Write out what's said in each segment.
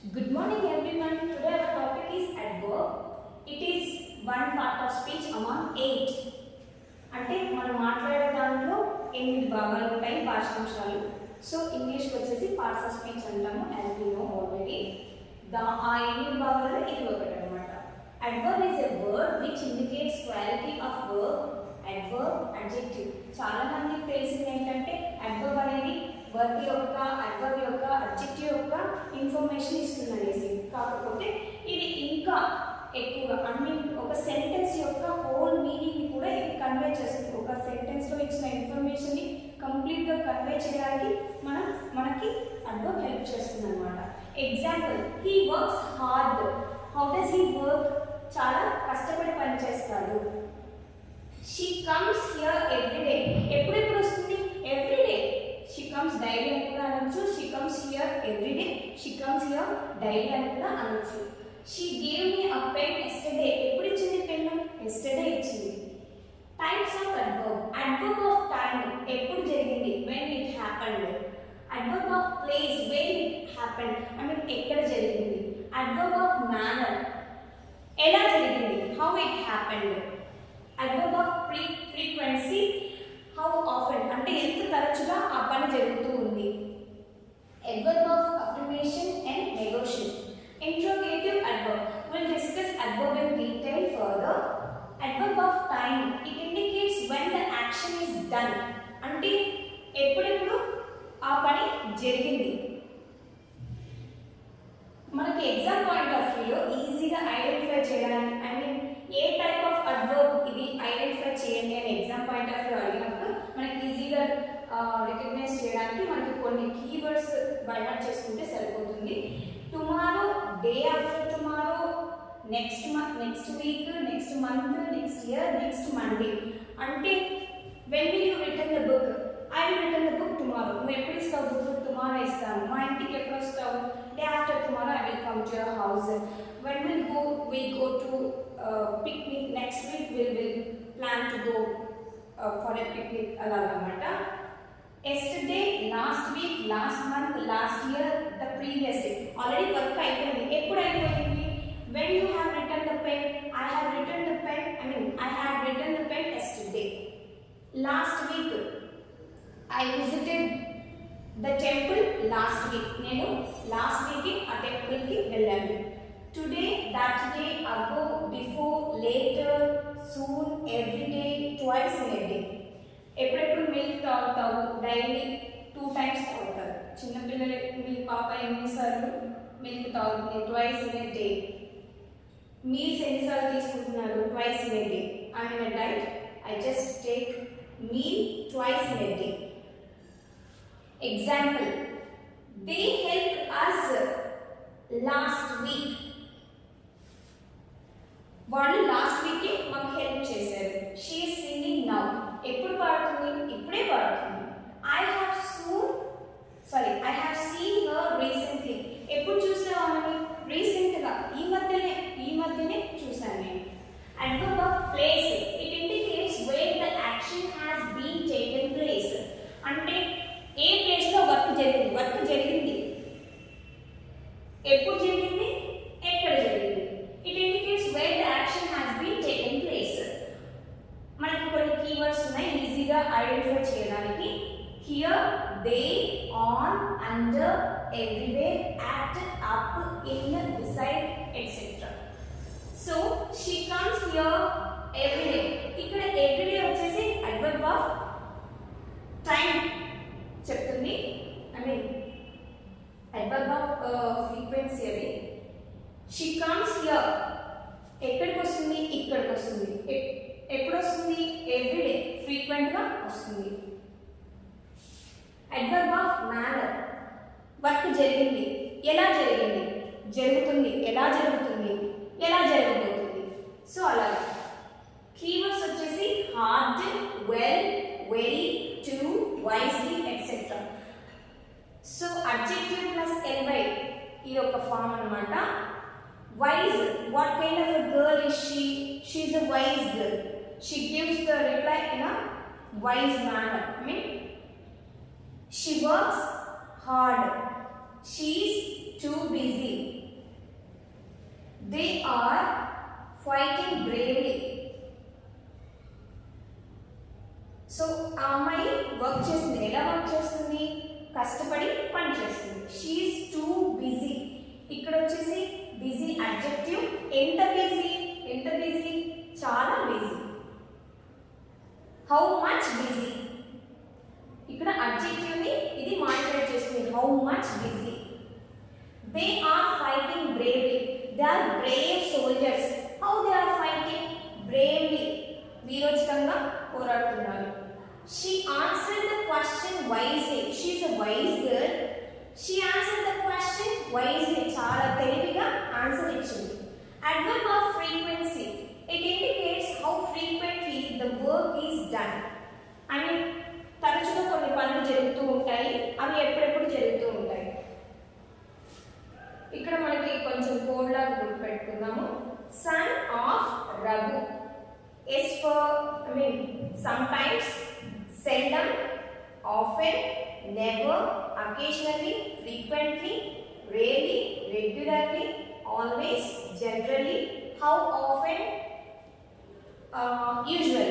Good morning everyone. Today our topic is adverb. It is one part of speech among 8. అంటే మనం మాట్లాడే దాంట్లో 8 భాగాలు ఉంటాయి భాషాంశాలు. సో ఇంగ్లీష్ వచ్చేసి పార్ట్స్ ఆఫ్ స్పీచ్ అంటాము యాజ్ వి నో ఆల్రెడీ. ఆ 8 భాగాల్లో ఇది ఒకటి అన్నమాట. Adverb is a word which indicates quality of verb, adverb, adjective. చాలా మందికి తెలిసింది ఏంటంటే adverb అనేది వర్బ్ యొక్క అడ్వర్బ్ యొక్క అడ్జెక్టివ్ యొక్క ఇన్ఫర్మేషన్ ఇస్తుందనేసి. కాకపోతే ఇది ఇంకా ఎక్కువగా ఒక సెంటెన్స్ యొక్క హోల్ మీనింగ్ని కూడా ఇది కన్వే చేస్తుంది. ఒక సెంటెన్స్లో ఇచ్చిన ఇన్ఫర్మేషన్ని కంప్లీట్గా కన్వే చేయడానికి మనకి అడ్వర్బ్ హెల్ప్ చేస్తుంది అనమాట. Example, he works hard. How does he work? చాలా కష్టపడి పనిచేస్తాడు. She comes here everyday. ఎప్పుడెప్పుడు వస్తుంది? ఎవ్రీడే. She comes daily అని కూడా అనొచ్చు. She comes here every day. She comes here daily అని కూడా అనొచ్చు. She gave me a pen yesterday. ఎప్పుడు ఇచ్చింది పెన్ను? Yesterday ఇచ్చింది. Types of adverb. Adverb of time. ఎప్పుడు జరిగింది? When it happened. Adverb of place. Where it happened. ఎక్కడ జరిగింది. Adverb of manner. ఎలా జరిగింది? How it happened. Adverb of frequency. How often అంటే ఎంత తరచుగా ఆ పని జరుగుతూ ఉంది. Adverb of affirmation and negation. Interrogative adverb. We'll discuss adverb in detail further. Adverb of time. It indicates when the action is done. అంటే ఎప్పుడెప్పుడు ఆ పని జరిగింది. మనకి ఎగ్జామ్ పాయింట్ ఆఫ్ వ్యూలో ఈజీగా ఐడెంటిఫై చేయడానికి ఏ టైప్ ఆఫ్ అడ్వర్బ్ ఇది ఐడెంటిఫై చేయండి అని ఎగ్జామ్ పాయింట్ ఆఫ్ వ్యూ అడిగినప్పుడు మనకి ఈజీగా రికగ్నైజ్ చేయడానికి మనకి కొన్ని కీవర్డ్స్ బైహార్ట్ చేసుకుంటే సరిపోతుంది. Tomorrow, day after tomorrow, next week, next month, next year, next Monday. అంటే when will you return the book? I will return the book tomorrow. నువ్వు ఎప్పుడు ఇస్తావు బుక్? టుమారో ఇస్తాను. మా ఇంటికి ఎప్పుడు వస్తావు? Day after tomorrow I will come to your house. When will go to picnic? next week will plan to go for a picnic అలాగన్నమాట. yesterday, last week, last month, last year, the previous day. Already work అయిపోయింది. ఎప్పుడు అయిపోయింది? when you have written the pen? I have written the pen. I have written the pen yesterday. last week, I visited the temple last week. నేను last week ఆ temple కి వెళ్ళాను. Today, that day, ago, before, later, soon, every day, twice in a day. ఎప్పుడెప్పుడు milk తాగుతావు? Daily 2 times తాగుతారు. చిన్నపిల్లలు మీ పాప ఎన్నిసార్లు మిల్క్ తాగుతుంది? Twice in a day. Meals ఎన్నిసార్లు తీసుకుంటున్నారు? Twice in a day. I mean a diet. I just take meal twice in a day. Example, they help us last week. వాళ్ళు లాస్ట్ వీకే మాకు హెల్ప్ చేశారు. She is singing now. ఎప్పుడు పాడుతుంది? ఇప్పుడే పాడుతుంది. I have seen her recently. ఎప్పుడు చూసావు ఆమెని? రీసెంట్గా, ఈ మధ్యనే చూసాను నేను. Adverb of place. It indicates where the action has been taken place. అంటే ఏ ప్లేస్లో వర్క్ జరిగింది. ఎప్పుడు జరిగింది? ఎక్కడ జరిగింది. It indicates where the action has been taken place. మనకి కొన్ని కీవర్డ్స్ ఉన్నాయి ఈజీగా ఐడెంటిఫై చేయడానికి. Here, they, on, under, everywhere, at, up, in, beside, etcetera. So she comes here everyday. ఇక్కడ ఎవ్రీడే వచ్చేసి అడ్వర్బ్ ఆఫ్ టైం చెప్తుంది. అడ్వర్బ్ ఆఫ్ ఫ్రీక్వెన్సీ అది. She comes here ఎక్కడికి వస్తుంది? ఇక్కడికి వస్తుంది. ఎప్పుడు వస్తుంది? ఎవ్రీడే, ఫ్రీక్వెంట్గా వస్తుంది. Adverb of manner. వర్క్ జరిగింది. ఎలా జరిగింది? జరుగుతుంది. ఎలా జరుగుతుంది? ఎలా జరగబోతుంది? సో అలాగే కీవర్డ్స్ వచ్చేసి hard, well, very, to, wisely, etcetera. So adjective plus LY ఇది ఒక ఫామ్ అన్నమాట. Wise, what kind of a girl is she? She is a wise girl. She gives the reply in a wise manner. She works hard. She is too busy. Wisely చాలా తెలివిగా answer ఇచ్చింది. Adverb of frequency, it indicates how frequently the work is done. అని తరచుగా కొన్ని పనులు జరుగుతూ ఉంటాయి, అవి ఎప్పుడెప్పుడు జరుగుతూ ఉంటాయి. ఇక్కడ మనకి కొంచెం కోడ్ లాగా గుర్తుపెట్టుకుందాము. Son of Raghu, S for sometimes, seldom, often, never, occasionally, frequently, rarely, regularly, always, generally, how often, usually.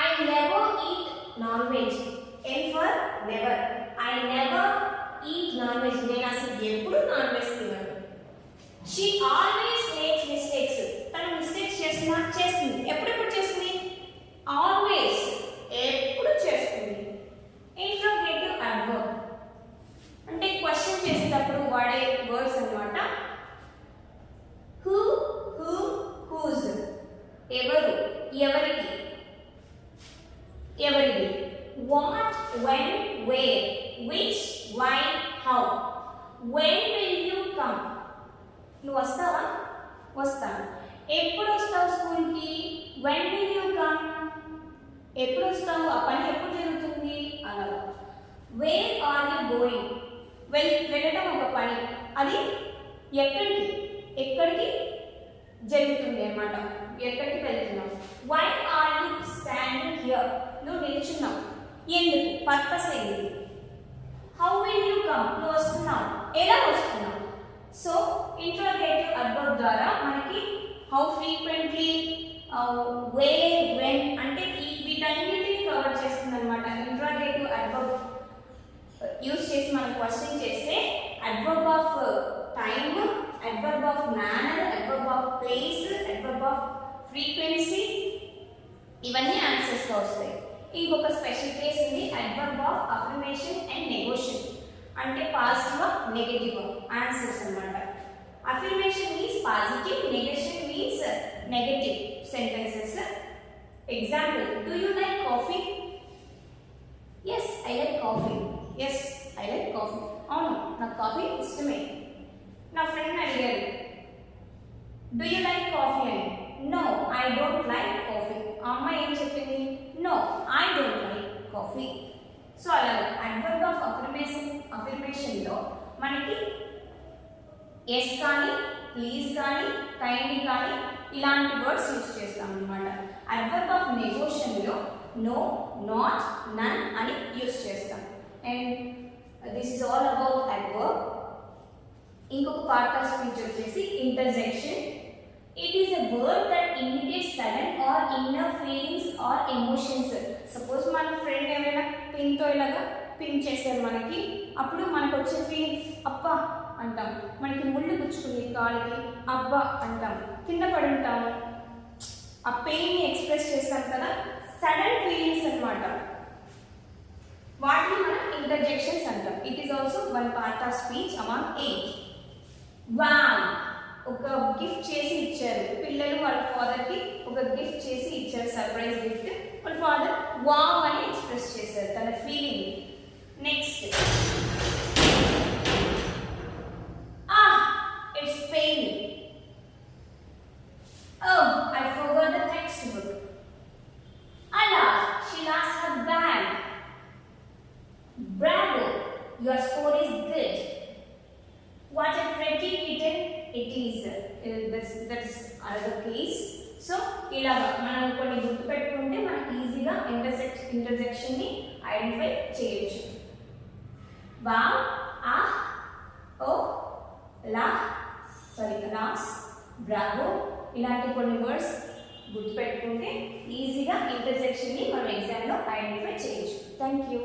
I never eat non-veg. N for never. I never eat non-veg. నేను అసలు ఎప్పుడు non-veg తినను. She always makes mistakes. తను mistakes చేస్తుంది. ఎప్పుడెప్పుడు చేస్తుంది? Always, ఎప్పుడు చేస్తుంది. ఇంట్రోగేటివ్ అడ్వర్బ్ అంటే క్వశ్చన్ చేసేటప్పుడు వాడే వర్డ్స్ అన్నమాట. హూ, హూజ్, ఎవరు, ఎవరికి, ఎవరిది. What, when, where, which, why, how. When will you come, నువ్వు వస్తావా? వస్తాను. ఎప్పుడు వస్తావు స్కూల్కి? వెన్ విల్ యూ కమ్, ఎప్పుడు వస్తావు, ఆ పని ఎప్పుడు జరుగుతుంది అలా. వేర్ ఆర్ యూ గోయింగ్, వెళ్ళడం ఒక పని, అది ఎక్కడికి, ఎక్కడికి జరుగుతుంది అన్నమాట, ఎక్కడికి వెళ్తున్నావు. Why are you standing here, నువ్వు నిల్చున్నావు, ఎందుకు, పర్పస్ ఏంటి. హౌ విల్ యూ కమ్, నువ్వు వస్తున్నావు, ఎలా వస్తున్నావు. సో ఇంట్రోగేటివ్ అడ్వర్బ్ ద్వారా మనకి హౌ ఫ్రీక్వెంట్లీ, వేర్, వెన్ అంటే వీటన్నిటిని కవర్ చేస్తుంది అనమాట. ఇంట్రోగేటివ్ అడ్వర్బ్ యూజ్ చేసి మనం క్వశ్చన్ చేస్తే adverb of time, adverb of manner, adverb of place, adverb of frequency, ఇవన్నీ ఆన్సర్స్గా వస్తాయి. ఇంకొక స్పెషల్ కేస్ ఉంది, adverb of affirmation and negotiation అంటే పాజిటివ్, నెగటివ్ ఆన్సర్స్ అన్నమాట. Affirmation means positive, negation means negative sentences. Example, do you like coffee? Yes, I like coffee. Yes, I like coffee. అవును, నాకు coffee ఇష్టమే. నా friend అడిగారు, do you like coffee అని. No, I don't like coffee. ఆ అమ్మాయి ఏం చెప్పింది? No, I don't like coffee. So అలాగే అడ్వర్బ్ ఆఫ్ అఫర్మేషన్లో మనకి ఎస్ కానీ, ప్లీజ్ కానీ, కైండ్లీ కానీ ఇలాంటి వర్డ్స్ యూజ్ చేస్తాం అన్నమాట. అడ్వర్బ్ ఆఫ్ నెగోషియేషన్లో నో, నాట్, నన్ అని యూజ్ చేస్తాం. And this is all about adverb. ఇంకొక పార్ట్ ఆఫ్ స్పీచ్ వచ్చేసి interjection. It is a word that indicates sudden or inner feelings or emotions. Suppose మన friend ఏమైనా పిన్తో ఇలాగా పిన్ చేశారు మనకి, అప్పుడు మనకు వచ్చే ఫీలింగ్స్ అబ్బా అంటాం. మనకి ముళ్ళు గుచ్చుకుంది కాళ్ళకి, అబ్బా అంటాం. కింద పడి ఉంటాము, ఆ పెయిన్ని ఎక్స్ప్రెస్ చేస్తాం కదా, సడన్ ఫీలింగ్స్ అన్నమాట. వాటిని మనం ఇంటర్జెక్షన్స్ అంటాం. It is also one part of speech among 8. Wow, ఒక గిఫ్ట్ చేసి ఇచ్చారు పిల్లలు వాళ్ళ ఫాదర్కి, ఒక గిఫ్ట్ చేసి ఇచ్చారు, సర్ప్రైజ్ గిఫ్ట్. వాళ్ళ ఫాదర్ వావ్ అని ఎక్స్ప్రెస్ చేశారు తన feeling. Next, it's pain. Oh, I forgot the textbook. Alas, she lost her bag. Bravo, your score is good. What a pretty kitten it is. That's another case. So ఇలాగా మనం కొన్ని గుర్తుపెట్టుకుంటే మనకి ఈజీగా interjection ని identify చేయొచ్చు. Wow, ఆహ్, ఓ, loss, Bravo ఇలాంటి కొన్ని వర్డ్స్ గుర్తుపెట్టుకుంటే ఈజీగా ఇంటర్జెక్షన్ ని మనం ఎగ్జామ్లో ఐడెంటిఫై చేయొచ్చు. Thank you.